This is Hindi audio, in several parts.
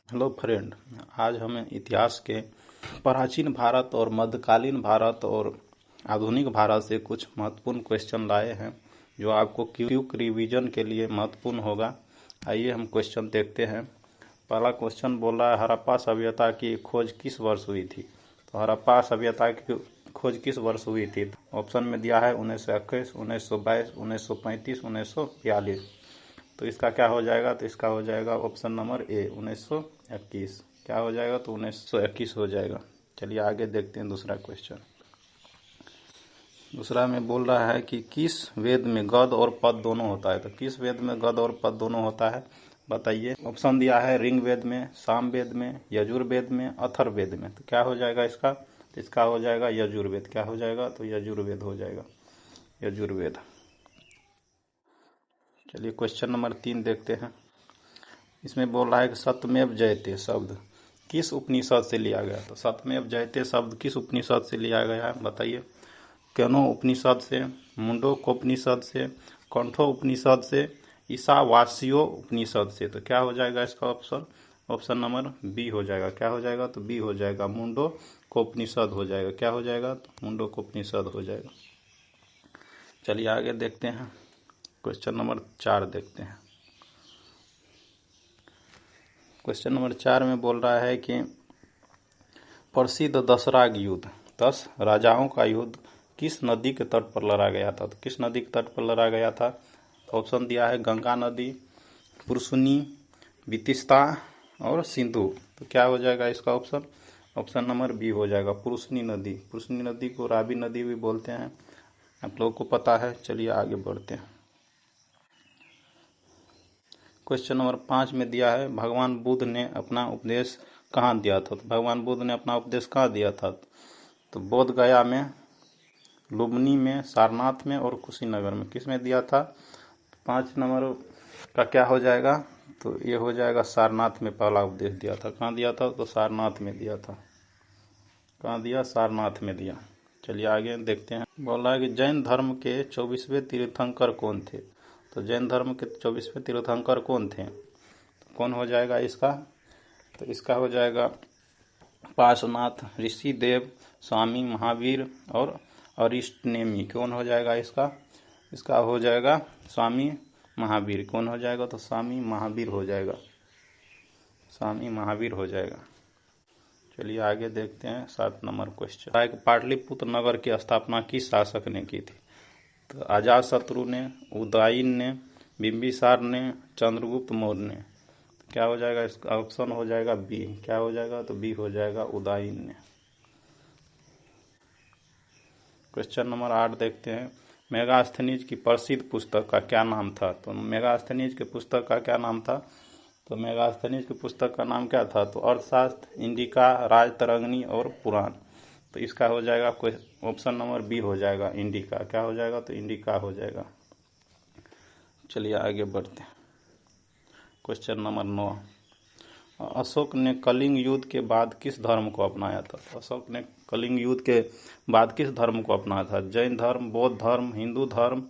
हेलो फ्रेंड, आज हम इतिहास के प्राचीन भारत और मध्यकालीन भारत और आधुनिक भारत से कुछ महत्वपूर्ण क्वेश्चन लाए हैं जो आपको क्विक रिवीजन के लिए महत्वपूर्ण होगा। आइए हम क्वेश्चन देखते हैं। पहला क्वेश्चन बोल रहा है, हड़प्पा सभ्यता की खोज किस वर्ष हुई थी? तो हड़प्पा सभ्यता की खोज किस वर्ष हुई थी? ऑप्शन में दिया है 1921, 1922, 1935, 1942। तो इसका क्या हो जाएगा? तो इसका हो जाएगा ऑप्शन नंबर ए 1921। क्या हो जाएगा? तो 1921 हो जाएगा। चलिए आगे देखते हैं दूसरा क्वेश्चन। दूसरा में बोल रहा है कि किस वेद में गद और पद दोनों होता है? तो किस वेद में गद और पद दोनों होता है बताइए। ऑप्शन दिया है ऋग वेद में, साम वेद में, यजुर्वेद में, अथर्ववेद में। तो क्या हो जाएगा इसका? तो इसका हो जाएगा यजुर्वेद। क्या हो जाएगा? तो यजुर्वेद हो जाएगा, यजुर्वेद। चलिए क्वेश्चन नंबर 3 देखते हैं। इसमें बोल रहा है कि सत्यमेव जयते शब्द किस उपनिषद से लिया गया? तो सत्यमेव जयते शब्द किस उपनिषद से लिया गया है बताइए। केनो उपनिषद से, मुंडकोपनिषद से, कंठो उपनिषद से, ईशावास्यो उपनिषद से। तो क्या हो जाएगा इसका ऑप्शन? ऑप्शन नंबर बी हो जाएगा। क्या हो जाएगा? तो बी हो जाएगा, मुंडकोपनिषद हो जाएगा। क्या हो जाएगा? तो मुंडकोपनिषद हो जाएगा। चलिए आगे देखते हैं। क्वेश्चन नंबर 4 देखते हैं। क्वेश्चन नंबर 4 में बोल रहा है कि प्रसिद्ध दशराग युद्ध, 10 राजाओं का युद्ध किस नदी के तट पर लड़ा गया था? तो किस नदी के तट पर लड़ा गया था? तो ऑप्शन दिया है गंगा नदी, पुरुषनी, वितिस्ता और सिंधु। तो क्या हो जाएगा इसका ऑप्शन? ऑप्शन नंबर बी हो जाएगा, पुरुषनी नदी। पुरुषनी नदी को रावी नदी भी बोलते हैं, आप लोगों को पता है। चलिए आगे बढ़ते हैं। क्वेश्चन नंबर 5 में दिया है भगवान बुद्ध ने अपना उपदेश कहाँ दिया था? तो भगवान बुद्ध ने अपना उपदेश कहाँ दिया था? तो बोध गया में, लुम्बिनी में, सारनाथ में और कुशीनगर में। किस में दिया था? 5 नंबर का क्या हो जाएगा? तो ये हो जाएगा सारनाथ में पहला उपदेश दिया था। कहाँ दिया था? तो सारनाथ में दिया था। कहाँ दिया? सारनाथ में दिया। चलिए आगे देखते हैं। बोल रहा है कि जैन धर्म के 24वें तीर्थंकर कौन थे? तो जैन धर्म के 24वें तीर्थंकर कौन थे? तो कौन हो जाएगा इसका? तो इसका हो जाएगा पार्श्वनाथ, ऋषिदेव, स्वामी महावीर और अरिष्टनेमी। कौन हो जाएगा इसका? इसका हो जाएगा स्वामी महावीर। कौन हो जाएगा? तो स्वामी महावीर हो जाएगा, स्वामी महावीर हो जाएगा। चलिए आगे देखते हैं 7 नंबर क्वेश्चन। पाटलिपुत्र नगर की स्थापना किस शासक ने की थी? तो अजातशत्रु ने, उदयन ने, बिंबिसार ने, चंद्रगुप्त मौर्य ने। तो क्या हो जाएगा इसका? ऑप्शन हो जाएगा बी। क्या हो जाएगा? तो बी हो जाएगा, उदयन ने। क्वेश्चन नंबर 8 देखते हैं। मेगास्थनीज की प्रसिद्ध पुस्तक का क्या नाम था? तो मेगास्थनीज की पुस्तक का क्या नाम था? तो मेगास्थनीज की पुस्तक का नाम क्या था? तो अर्थशास्त्र, इंडिका, राजतरंगिणी और पुराण। तो इसका हो जाएगा ऑप्शन नंबर बी हो जाएगा, इंडिका। क्या हो जाएगा? तो इंडिका हो जाएगा। चलिए आगे बढ़ते हैं। Question number 9। अशोक ने कलिंग युद्ध के बाद किस धर्म को अपनाया था? अशोक ने कलिंग युद्ध के बाद किस धर्म को अपनाया था? जैन धर्म, बौद्ध धर्म, हिंदू धर्म,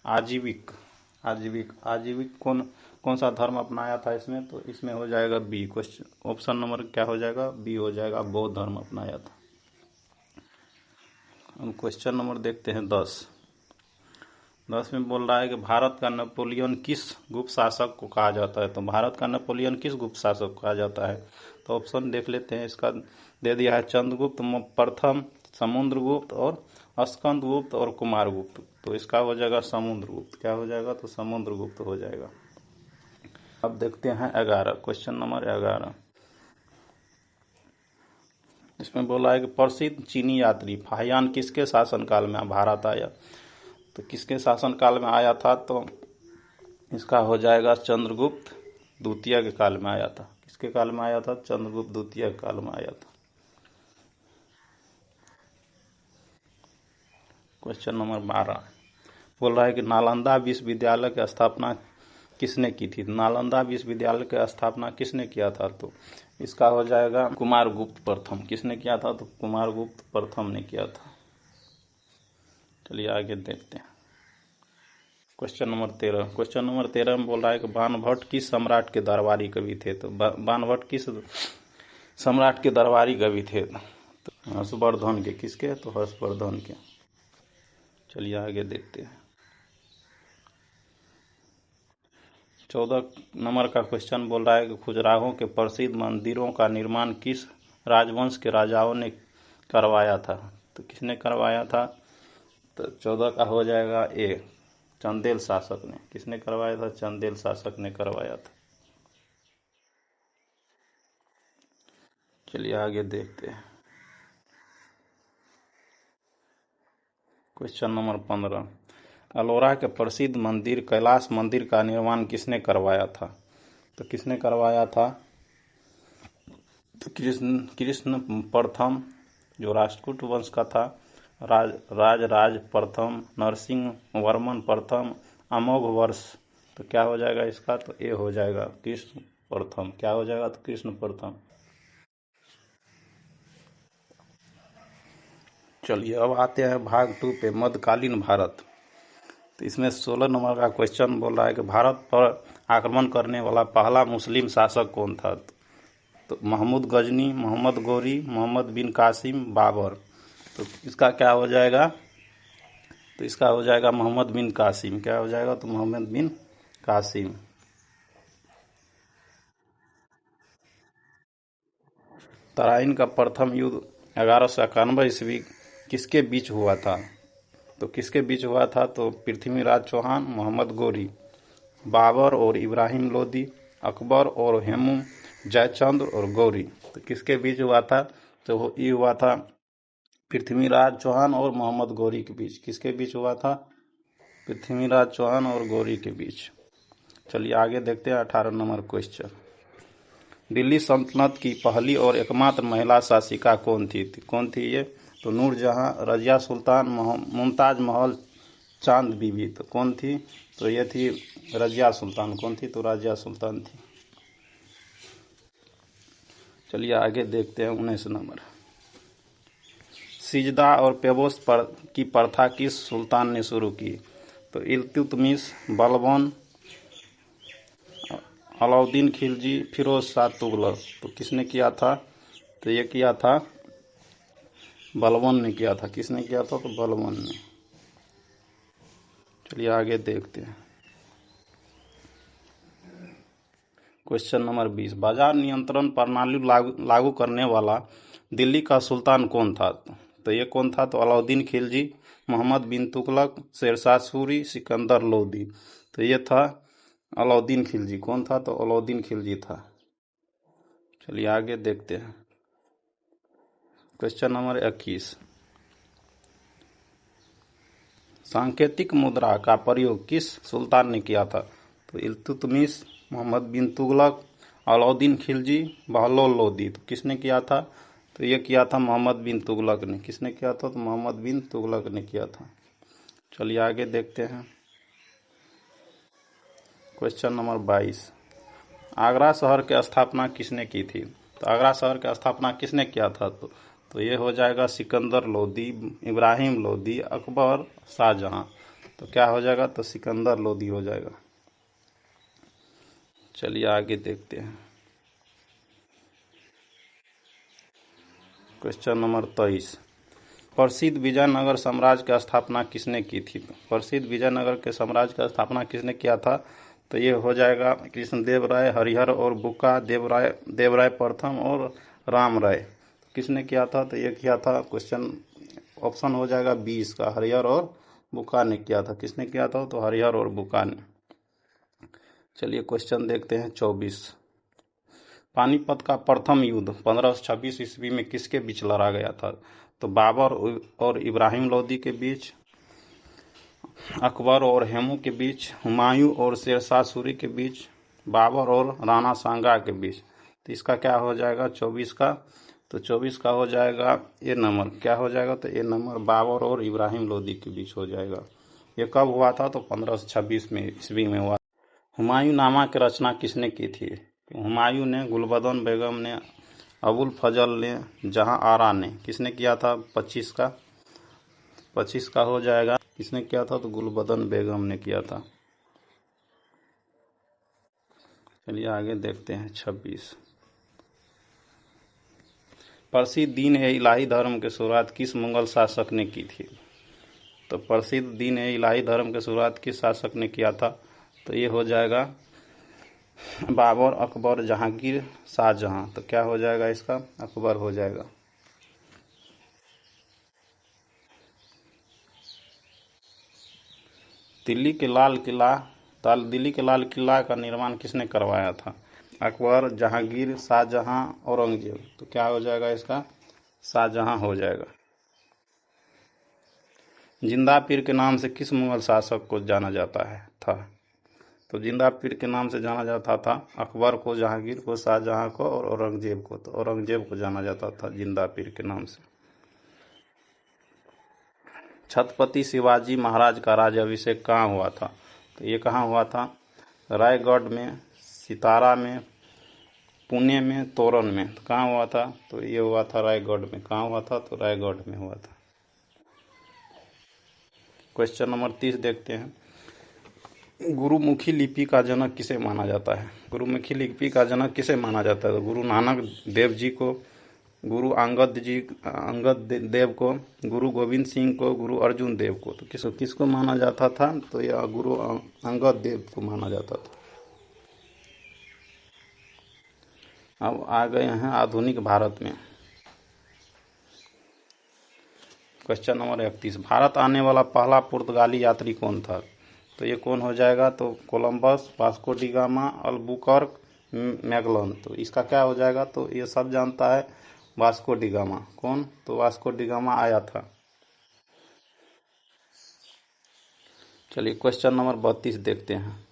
आजीविक। आजीविक कौन सा धर्म अपनाया था इसमें? तो इसमें हो जाएगा बी। क्वेश्चन ऑप्शन नंबर क्या हो जाएगा? बी हो जाएगा, बौद्ध धर्म अपनाया था। हम क्वेश्चन नंबर देखते हैं 10 में बोल रहा है कि भारत का नेपोलियन किस गुप्त शासक को कहा जाता है? तो भारत का नेपोलियन किस गुप्त शासक को कहा जाता है? तो ऑप्शन देख लेते हैं। इसका दे दिया है चंद्रगुप्त प्रथम, समुद्रगुप्त और स्कंदगुप्त और कुमारगुप्त। तो इसका हो जाएगा समुद्रगुप्त। क्या हो जाएगा? तो समुद्रगुप्त हो जाएगा। अब देखते हैं 11, क्वेश्चन नंबर 11। इसमें बोला है कि प्रसिद्ध चीनी यात्री फाहियान किसके शासनकाल में भारत आया? तो किसके शासनकाल में आया था? तो इसका हो जाएगा चंद्रगुप्त द्वितीय के काल में आया था। किसके काल में आया था? चंद्रगुप्त द्वितीय के काल में आया था। क्वेश्चन नंबर 12 बोल रहा है कि नालंदा विश्वविद्यालय की स्थापना किसने की थी? नालंदा विश्वविद्यालय की स्थापना किसने किया था? तो इसका हो जाएगा कुमारगुप्त प्रथम। किसने किया था? तो कुमारगुप्त प्रथम ने किया था। चलिए आगे देखते हैं। क्वेश्चन नंबर 13 में बोल रहा है कि बाणभट्ट किस सम्राट के दरबारी कवि थे। तो बाणभट्ट किस सम्राट के दरबारी कवि थे। तो हर्षवर्धन के। किसके? तो हर्षवर्धन के। चलिए आगे देखते हैं। 14 नंबर का क्वेश्चन बोल रहा है कि खजुराहो के प्रसिद्ध मंदिरों का निर्माण किस राजवंश के राजाओं ने करवाया था। तो किसने करवाया था। तो 14 का हो जाएगा ए, चंदेल शासक ने। किसने करवाया था? चंदेल शासक ने करवाया था। चलिए आगे देखते हैं। क्वेश्चन नंबर 15, अलोरा के प्रसिद्ध मंदिर कैलाश मंदिर का निर्माण किसने करवाया था। तो किसने करवाया था। तो कृष्ण प्रथम, जो राष्ट्रकूट वंश का था। राज प्रथम, नरसिंह वर्मन प्रथम, अमोघ वर्ष। तो क्या हो जाएगा इसका। तो ये हो जाएगा कृष्ण प्रथम। क्या हो जाएगा। तो कृष्ण प्रथम। चलिए अब आते हैं भाग 2 पे, मध्यकालीन भारत। तो इसमें 16 नंबर का क्वेश्चन बोल रहा है कि भारत पर आक्रमण करने वाला पहला मुस्लिम शासक कौन था। तो महमूद गजनी, मोहम्मद गौरी, मोहम्मद बिन कासिम, बाबर। तो इसका क्या हो जाएगा। तो इसका हो जाएगा मोहम्मद बिन कासिम। क्या हो जाएगा। तो मोहम्मद बिन कासिम। तराइन का प्रथम युद्ध 1191 ईस्वी किसके बीच हुआ था। तो किसके बीच हुआ था। तो पृथ्वीराज चौहान, मोहम्मद गौरी, बाबर और इब्राहिम लोदी, अकबर और हेमू जयचंद्र और गौरी। तो किसके बीच हुआ था। तो ये हुआ था पृथ्वीराज चौहान और मोहम्मद गौरी के बीच। किसके बीच हुआ था। पृथ्वीराज चौहान और गौरी के बीच। चलिए आगे देखते हैं 18 नंबर क्वेश्चन। दिल्ली सल्तनत की पहली और एकमात्र महिला शासिका कौन थी। कौन थी ये। तो नूरजहां, रजिया सुल्तान, मुमताज महल, चांद बीबी। तो कौन थी। तो ये थी रजिया सुल्तान। कौन थी। तो रजिया सुल्तान थी। चलिए आगे देखते हैं 19 नंबर। सिजदा और पेबोस की प्रथा किस सुल्तान ने शुरू की। तो इल्तुतमिश, बलबन, अलाउद्दीन खिलजी, फिरोज शाह तुगलक। तो किसने किया था। तो ये किया था बलबन ने किया था। किसने किया था। तो बलबन ने। चलिए आगे देखते हैं। क्वेश्चन नंबर 20, बाजार नियंत्रण प्रणाली लागू करने वाला दिल्ली का सुल्तान कौन था। तो ये कौन था। तो अलाउद्दीन खिलजी, मोहम्मद बिन तुगलक, शेरशाह सूरी, सिकंदर लोदी। तो ये था अलाउद्दीन खिलजी। कौन था। तो अलाउद्दीन खिलजी था। चलिए आगे देखते हैं। क्वेश्चन नंबर 21, सांकेतिक मुद्रा का प्रयोग किस सुल्तान ने किया था। तो इल्तुतमिश, मोहम्मद बिन तुगलक, अलाउद्दीन खिलजी, बहलोल लोदी। तो किसने किया था। तो ये किया था मोहम्मद बिन तुगलक ने। किसने किया था। तो मोहम्मद बिन तुगलक ने किया था। चलिए आगे देखते हैं। क्वेश्चन नंबर 22, आगरा शहर की स्थापना किसने की थी। तो आगरा शहर की स्थापना किसने किया था। तो ये हो जाएगा सिकंदर लोदी, इब्राहिम लोदी, अकबर, शाहजहां। तो क्या हो जाएगा। तो सिकंदर लोदी हो जाएगा। चलिए आगे देखते हैं। क्वेश्चन नंबर 23, प्रसिद्ध विजयनगर साम्राज्य की स्थापना किसने की थी। प्रसिद्ध विजयनगर के साम्राज्य की स्थापना किसने किया था। तो ये हो जाएगा कृष्णदेव राय, हरिहर और बुक्का, देवराय प्रथम और राम राय। किसने किया था। तो ये किया था, क्वेश्चन ऑप्शन हो जाएगा 20 का, हरिहर और बुक्का ने किया था। किसने किया था। तो हरिहर और बुक्का ने। चलिए क्वेश्चन देखते हैं 24, पानीपत का प्रथम युद्ध 1526 ईस्वी में किसके बीच लड़ा गया था। तो बाबर और इब्राहिम लोदी के बीच, अकबर और हेमू के बीच, हुमायूं और शेरशाह सूरी के बीच, बाबर और राणा सांगा के बीच। तो इसका क्या हो जाएगा 24 का। तो 24 का हो जाएगा ए नंबर। क्या हो जाएगा। तो ए नंबर बाबर और इब्राहिम लोदी के बीच हो जाएगा। ये कब हुआ था। तो 1526 में ईस्वी में हुआ। हुमायूं नामा की रचना किसने की थी। हुमायूं ने, गुलबदन बेगम ने, अबुल फजल ने, जहां आरा ने। किसने किया था। 25 का हो जाएगा किसने किया था? तो गुलबदन बेगम ने किया था। चलिए आगे देखते हैं 26। प्रसिद्ध दीन ए इलाही धर्म की शुरुआत किस मुगल शासक ने की थी? तो प्रसिद्ध दीन ए इलाही धर्म की शुरुआत किस शासक ने किया था? तो ये हो जाएगा बाबर, अकबर, जहांगीर, शाहजहां। तो क्या हो जाएगा इसका? अकबर हो जाएगा। दिल्ली के लाल किला का निर्माण किसने करवाया था? अकबर, जहांगीर, शाहजहां, औरंगजेब। तो क्या हो जाएगा इसका? शाहजहां हो जाएगा। जिंदा पीर के नाम से किस मुगल शासक को जाना जाता है था? तो जिंदा पीर के नाम से जाना जाता था अकबर को, जहांगीर को, शाहजहां को और औरंगजेब को। तो औरंगजेब को जाना जाता था जिंदा पीर के नाम से। छत्रपति शिवाजी महाराज का राज्याभिषेक कहाँ हुआ था? तो ये कहाँ हुआ था? रायगढ़ में, सितारा में, पुणे में, तोरण में। तो कहाँ हुआ था? तो ये हुआ था रायगढ़ में। कहाँ हुआ था? तो रायगढ़ में हुआ था। क्वेश्चन नंबर 30 देखते हैं। गुरुमुखी लिपि का जनक किसे माना जाता है? गुरुमुखी लिपि का जनक किसे माना जाता है? तो गुरु नानक देव जी को, गुरु अंगद देव को, गुरु गोविंद सिंह को, गुरु अर्जुन देव को। तो किसको माना जाता था? तो यह गुरु अंगद देव को माना जाता था। अब आ गए हैं आधुनिक भारत में। Question number 31। भारत आने वाला पहला पुर्तगाली यात्री कौन था? तो ये कौन हो जाएगा? तो Columbus, Vasco D gamma, Albuquerque, Magellan. तो इसका क्या हो जाएगा? तो ये सब जानता है वास्को डी गामा। कौन? तो वास्को डी गामा आया था। चलिए क्वेश्चन नंबर 32 देखते हैं।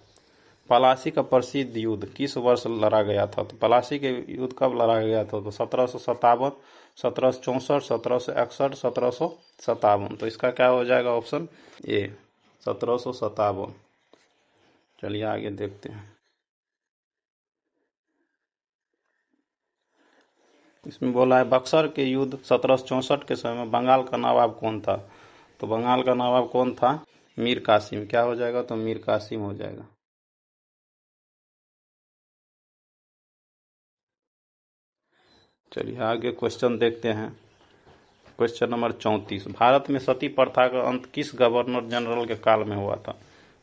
पलासी का प्रसिद्ध युद्ध किस वर्ष लड़ा गया था? तो पलासी के युद्ध कब लड़ा गया था? तो 1757, 1764, 1761, 1757। तो इसका क्या हो जाएगा? Option A 1757। चलिए आगे देखते हैं। इसमें बोला है बक्सर के युद्ध 1764 के समय बंगाल का नवाब कौन था? तो बंगाल का नवाब कौन था? मीर कासिम। क्या हो जाएगा? तो मीर कासिम हो जाएगा। चलिए आगे क्वेश्चन देखते हैं। Question number 34। भारत में सती प्रथा का अंत किस गवर्नर जनरल के काल में हुआ था?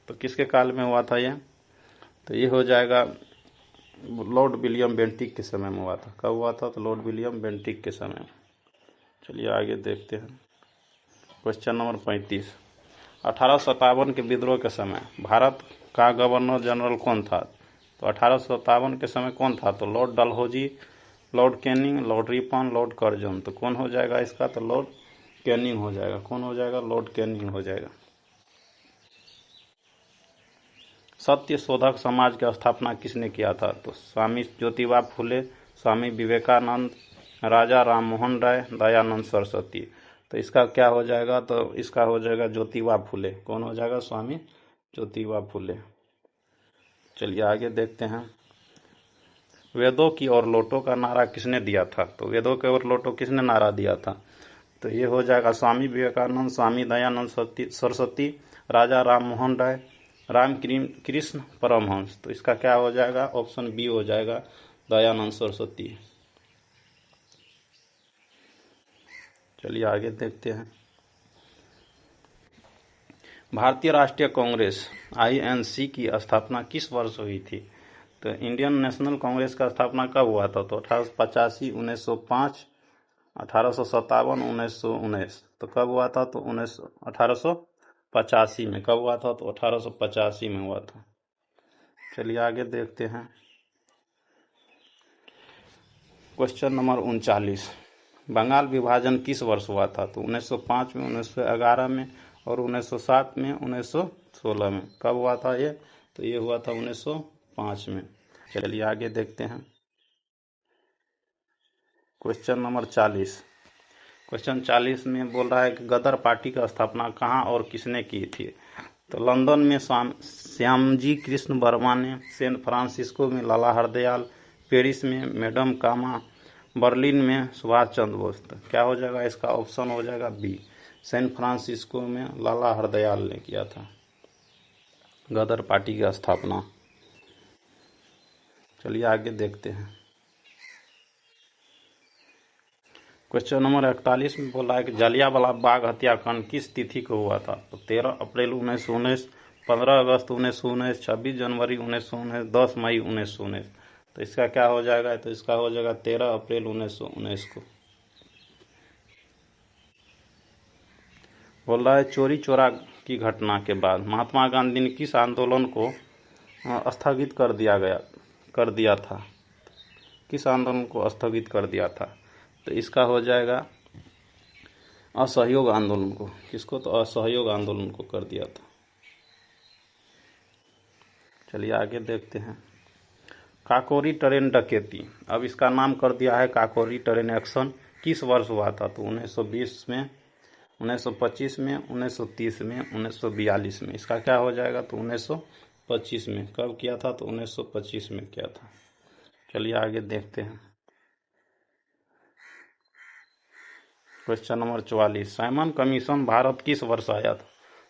तो किसके काल में हुआ था ये? तो ये हो जाएगा लॉर्ड विलियम बेंटिक के समय में हुआ था। कब हुआ था? तो लॉर्ड विलियम बेंटिक के समय। चलिए आगे देखते हैं। Question number 35। 1857 के विद्रोह के समय भारत का गवर्नर जनरल कौन था? तो 1857 के समय कौन था? तो Lord Dalhousie, Lord Canning, Lord Ripon, Lord Curzon. तो कौन हो जाएगा इसका? तो लॉर्ड कैनिंग हो जाएगा। कौन हो जाएगा? लॉर्ड कैनिंग हो जाएगा। सत्य शोधक समाज की स्थापना किसने किया था? तो स्वामी ज्योतिबा फुले, स्वामी विवेकानंद, राजा राममोहन राय, दयानंद सरस्वती। तो इसका क्या हो जाएगा? तो इसका हो जाएगा ज्योतिबा फुले। कौन हो जाएगा? स्वामी ज्योतिबा फुले। चलिए आगे देखते हैं। वेदों की ओर लौटो का नारा किसने दिया था? तो वेदों की ओर लौटो किसने नारा दिया था? तो ये हो जाएगा स्वामी विवेकानंद, स्वामी दयानंद सरस्वती, राजा राममोहन राय, राम कृष्ण परमहंस। तो इसका क्या हो जाएगा? ऑप्शन बी हो जाएगा, दयानंद सरस्वती। चलिए आगे देखते हैं। भारतीय राष्ट्रीय कांग्रेस INC की स्थापना किस वर्ष हुई थी? तो इंडियन नेशनल कांग्रेस का स्थापना कब हुआ था? तो 1885, 1905, 1857, 1919। तो कब हुआ था? तो 1885 में। कब हुआ था? तो 1885 में हुआ था। चलिए आगे देखते हैं। Question number 39। बंगाल विभाजन किस वर्ष हुआ था? तो 1905 में, 1911 में और 1907 में, 1916 में। कब हुआ था ये? तो ये हुआ था 1905 में। चलिए आगे देखते हैं। Question number 40। क्वेश्चन 40 में बोल रहा है कि गदर पार्टी की स्थापना कहाँ और किसने की थी? तो लंदन में श्यामजी कृष्ण वर्मा ने, सैन फ्रांसिस्को में लाला हरदयाल, पेरिस में मैडम कामा, बर्लिन में सुभाष चंद्र बोस। तो क्या हो जाएगा इसका? ऑप्शन हो जाएगा बी, सैन फ्रांसिस्को में लाला हरदयाल ने किया था। गदर पार्टी की स्थापना। चलिए आगे देखते हैं। क्वेश्चन नंबर 41 में बोला है कि जलियांवाला बाग हत्याकांड किस तिथि को हुआ था? तो 13 अप्रैल 1919, 15 अगस्त 1919, 26 जनवरी 1919, 10 मई 1919। तो इसका क्या हो जाएगा? तो इसका हो जाएगा 13 अप्रैल 1919 को। बोल रहा है चोरी चोरा की घटना के बाद महात्मा गांधी ने किस आंदोलन को स्थगित कर दिया था? किस आंदोलन को स्थगित कर दिया था? तो इसका हो जाएगा असहयोग आंदोलन को। किसको? तो असहयोग आंदोलन को कर दिया था। चलिए आगे देखते हैं। काकोरी ट्रेन डकैती, अब इसका नाम कर दिया है काकोरी ट्रेन एक्शन। किस वर्ष हुआ था? तो 1920 में, 1925 में, 1930 में, 1942 में। इसका क्या हो जाएगा? तो 1925 में। कब किया था? तो 1925 में किया था। चलिए आगे देखते हैं। Question number 44, Simon commission Bharat किस वर्ष आया था?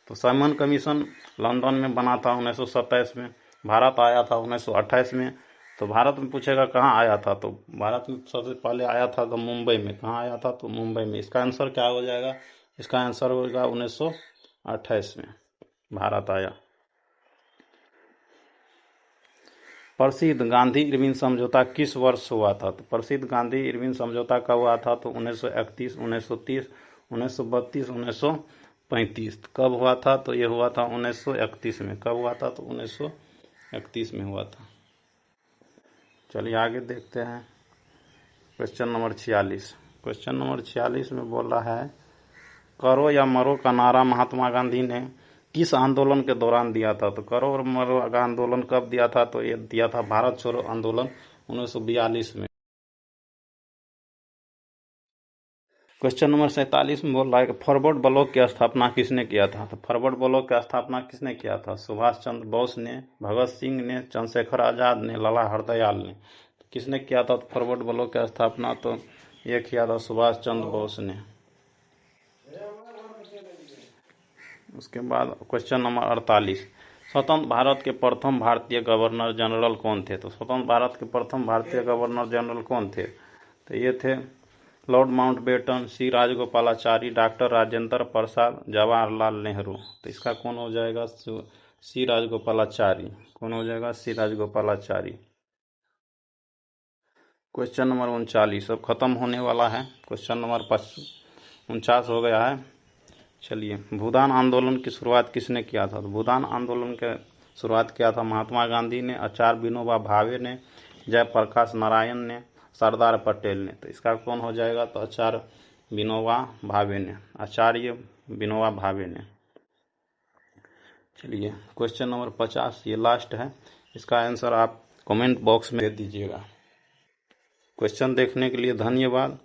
तो साइमन कमीशन लंदन में बना था 1927 में। भारत आया था 1928 में। तो भारत में पूछेगा कहाँ आया था? तो भारत में सबसे पहले आया था तो मुंबई में। कहाँ आया था? तो मुंबई में। इसका आंसर क्या हो जाएगा? इसका आंसर होगा 1928 में भारत आया। प्रसिद्ध गांधी इरविन समझौता किस वर्ष हुआ था? तो प्रसिद्ध गांधी इरविन समझौता कब हुआ था? तो 1931, 1930, 1932, 1935। कब हुआ था? तो ये हुआ था 1931 में। कब हुआ था? तो 1931 में हुआ था। चलिए आगे देखते हैं। Question number 46। क्वेश्चन नंबर 46 में बोल रहा है करो या मरो का नारा महात्मा गांधी ने किस आंदोलन के दौरान दिया था? तो करो और मरो का आंदोलन कब दिया था? तो ये दिया था भारत छोड़ो आंदोलन 1942 में। क्वेश्चन नंबर 47 में बोल रहा है कि फॉरवर्ड ब्लॉक की स्थापना किसने किया था? तो फॉरवर्ड ब्लॉक की स्थापना किसने किया था? सुभाष चंद्र बोस ने, भगत सिंह ने, चंद्रशेखर आजाद ने, लाला हरदयाल ने। तो किसने किया था फॉरवर्ड ब्लॉक की स्थापना? तो ये किया था सुभाष चंद्र बोस ने। उसके बाद क्वेश्चन नंबर 48, स्वतंत्र भारत के प्रथम भारतीय गवर्नर जनरल कौन थे? तो स्वतंत्र भारत के प्रथम भारतीय गवर्नर जनरल कौन थे? तो ये थे लॉर्ड माउंटबेटन, सी राजगोपालाचारी, डॉक्टर राजेंद्र प्रसाद, जवाहरलाल नेहरू। तो इसका कौन हो जाएगा? सी राजगोपालाचारी। कौन हो जाएगा? सी राजगोपालाचारी। क्वेश्चन नंबर 39 अब खत्म होने वाला है। क्वेश्चन नंबर 49 हो गया है। चलिए, भूदान आंदोलन की शुरुआत किसने किया था? तो भूदान आंदोलन की शुरुआत किया था महात्मा गांधी ने, आचार्य विनोबा भावे ने, जयप्रकाश नारायण ने, सरदार पटेल ने। तो इसका कौन हो जाएगा? तो आचार्य विनोबा भावे ने। आचार्य विनोबा भावे ने। चलिए, क्वेश्चन नंबर 50 ये लास्ट है। इसका आंसर आप कमेंट बॉक्स में दे दीजिएगा। क्वेश्चन देखने के लिए धन्यवाद।